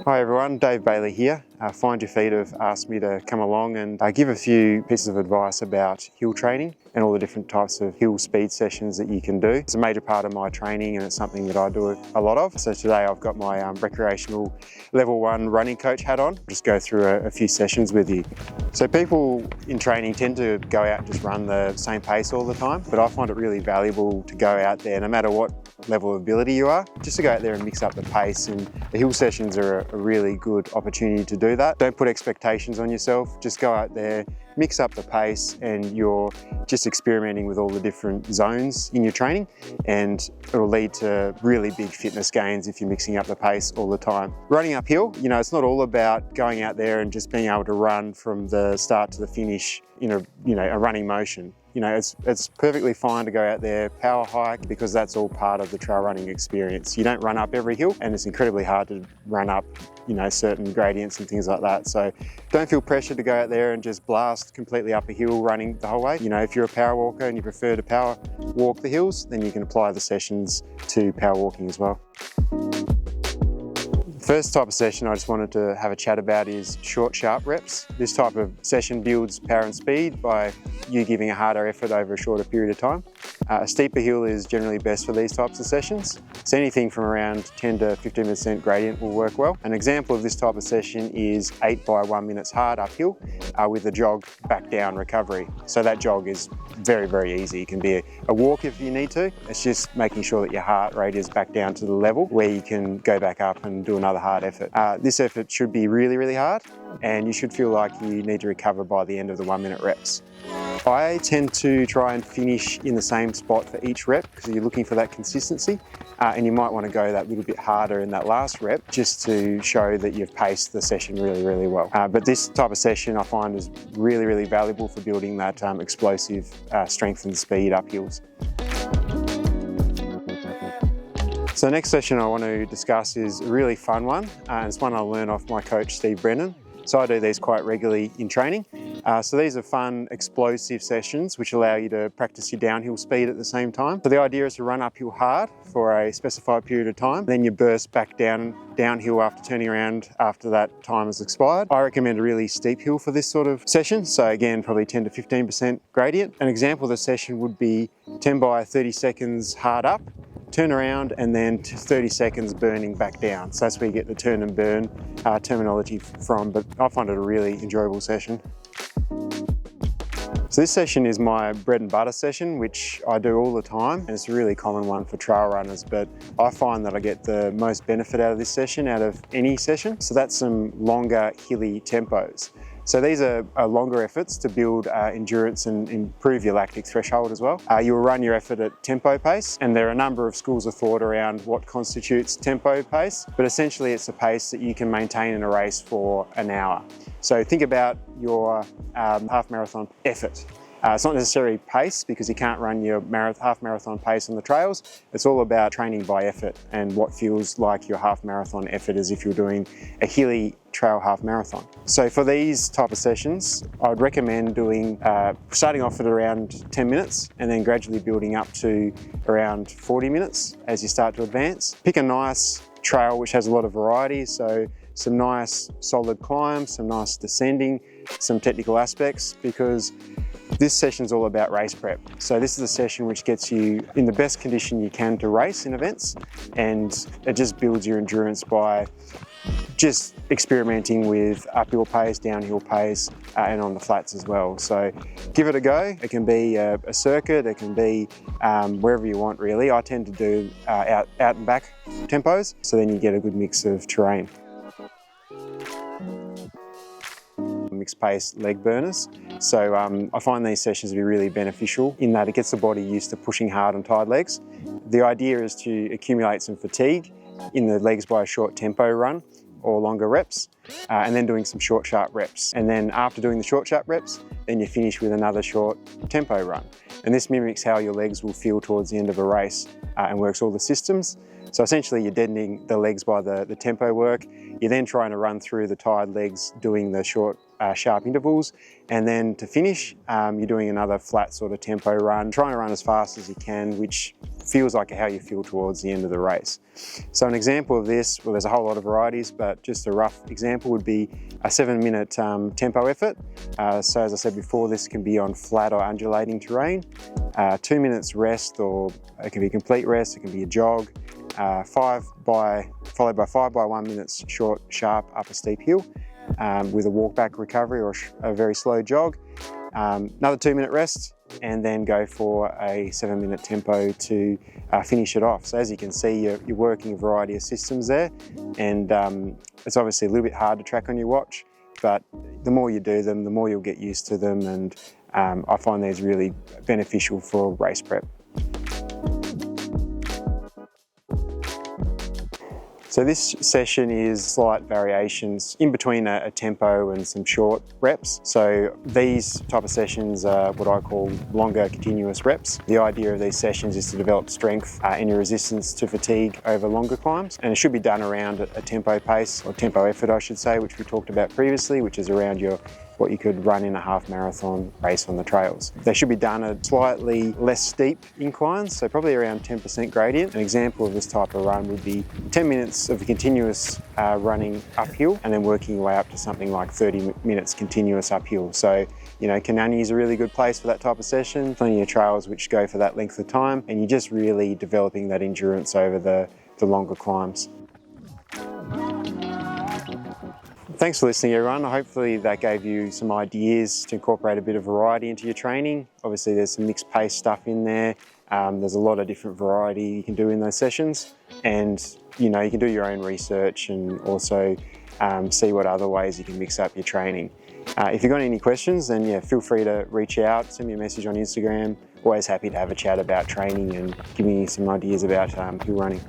Hi everyone, Dave Bailey here. Find Your Feet have asked me to come along and give a few pieces of advice about hill training and all the different types of hill speed sessions that you can do. It's a major part of my training and it's something that I do a lot of. So today I've got my recreational level 1 running coach hat on. I'll just go through a few sessions with you. So people in training tend to go out and just run the same pace all the time, but I find it really valuable to go out there, no matter what level of ability you are, just to go out there and mix up the pace, and the hill sessions are a really good opportunity to do that. Don't put expectations on yourself, just go out there, mix up the pace, and you're just experimenting with all the different zones in your training, and it'll lead to really big fitness gains if you're mixing up the pace all the time. Running uphill, it's not all about going out there and just being able to run from the start to the finish in a running motion. It's perfectly fine to go out there, power hike, because that's all part of the trail running experience. You don't run up every hill, and it's incredibly hard to run up, certain gradients and things like that. So don't feel pressure to go out there and just blast completely up a hill running the whole way. If you're a power walker and you prefer to power walk the hills, then you can apply the sessions to power walking as well. First type of session I just wanted to have a chat about is short, sharp reps. This type of session builds power and speed by you giving a harder effort over a shorter period of time. A steeper hill is generally best for these types of sessions. So anything from around 10 to 15% gradient will work well. An example of this type of session is 8 by 1 minutes hard uphill with a jog back down recovery. So that jog is very, very easy. It can be a walk if you need to. It's just making sure that your heart rate is back down to the level where you can go back up and do another hard effort. This effort should be really, really hard, and you should feel like you need to recover by the end of the 1 minute reps. I tend to try and finish in the same spot for each rep because you're looking for that consistency, and you might want to go that little bit harder in that last rep just to show that you've paced the session really, really well. But this type of session I find is really, really valuable for building that explosive strength and speed up hills. So the next session I want to discuss is a really fun one, and it's one I learned off my coach Steve Brennan. So I do these quite regularly in training. So these are fun, explosive sessions which allow you to practice your downhill speed at the same time. So the idea is to run uphill hard for a specified period of time, then you burst back downhill after turning around after that time has expired. I recommend a really steep hill for this sort of session. So again, probably 10 to 15% gradient. An example of the session would be 10 by 30 seconds hard up, turn around, and then 30 seconds burning back down. So that's where you get the turn and burn terminology from, but I find it a really enjoyable session. So this session is my bread and butter session, which I do all the time, and it's a really common one for trail runners, but I find that I get the most benefit out of this session out of any session. So that's some longer hilly tempos. So these are longer efforts to build endurance and improve your lactic threshold as well. You'll run your effort at tempo pace, and there are a number of schools of thought around what constitutes tempo pace, but essentially it's a pace that you can maintain in a race for an hour. So think about your half marathon effort. It's not necessarily pace, because you can't run your half marathon pace on the trails. It's all about training by effort and what feels like your half marathon effort as if you're doing a hilly trail half marathon. So for these type of sessions, I would recommend doing starting off at around 10 minutes and then gradually building up to around 40 minutes as you start to advance. Pick a nice trail which has a lot of variety, so some nice solid climbs, some nice descending, some technical aspects, because this session is all about race prep. So this is a session which gets you in the best condition you can to race in events, and it just builds your endurance by just experimenting with uphill pace, downhill pace, and on the flats as well. So give it a go. It can be a circuit, it can be wherever you want really. I tend to do out and back tempos, so then you get a good mix of terrain. Mixed pace leg burners. So I find these sessions to be really beneficial in that it gets the body used to pushing hard on tired legs. The idea is to accumulate some fatigue in the legs by a short tempo run or longer reps, and then doing some short, sharp reps. And then after doing the short, sharp reps, then you finish with another short tempo run. And this mimics how your legs will feel towards the end of a race and works all the systems. So essentially you're deadening the legs by the tempo work. You're then trying to run through the tired legs doing the short sharp intervals, and then to finish you're doing another flat sort of tempo run, trying to run as fast as you can, which feels like how you feel towards the end of the race. So an example of this, well, there's a whole lot of varieties, but just a rough example would be a 7-minute tempo effort. So as I said before, this can be on flat or undulating terrain. 2 minutes rest, or it can be complete rest, it can be a jog, followed by 5 by 1 minutes short, sharp, up a steep hill with a walk back recovery or a very slow jog. Another 2-minute rest, and then go for a 7-minute tempo to finish it off. So as you can see, you're working a variety of systems there, and it's obviously a little bit hard to track on your watch, but the more you do them, the more you'll get used to them, and I find these really beneficial for race prep. So this session is slight variations in between a tempo and some short reps. So these type of sessions are what I call longer continuous reps. The idea of these sessions is to develop strength and your resistance to fatigue over longer climbs. And it should be done around a tempo pace, or tempo effort I should say, which we talked about previously, which is around what you could run in a half marathon race on the trails. They should be done at slightly less steep inclines, so probably around 10% gradient. An example of this type of run would be 10 minutes of continuous running uphill, and then working your way up to something like 30 minutes continuous uphill. So, you know, Kanani is a really good place for that type of session. Plenty of trails which go for that length of time, and you're just really developing that endurance over the longer climbs. Thanks for listening, everyone. Hopefully that gave you some ideas to incorporate a bit of variety into your training. Obviously there's some mixed pace stuff in there. There's a lot of different variety you can do in those sessions, and you know, you can do your own research and also see what other ways you can mix up your training. If you've got any questions, then yeah, feel free to reach out, send me a message on Instagram. Always happy to have a chat about training and giving you some ideas about hill running.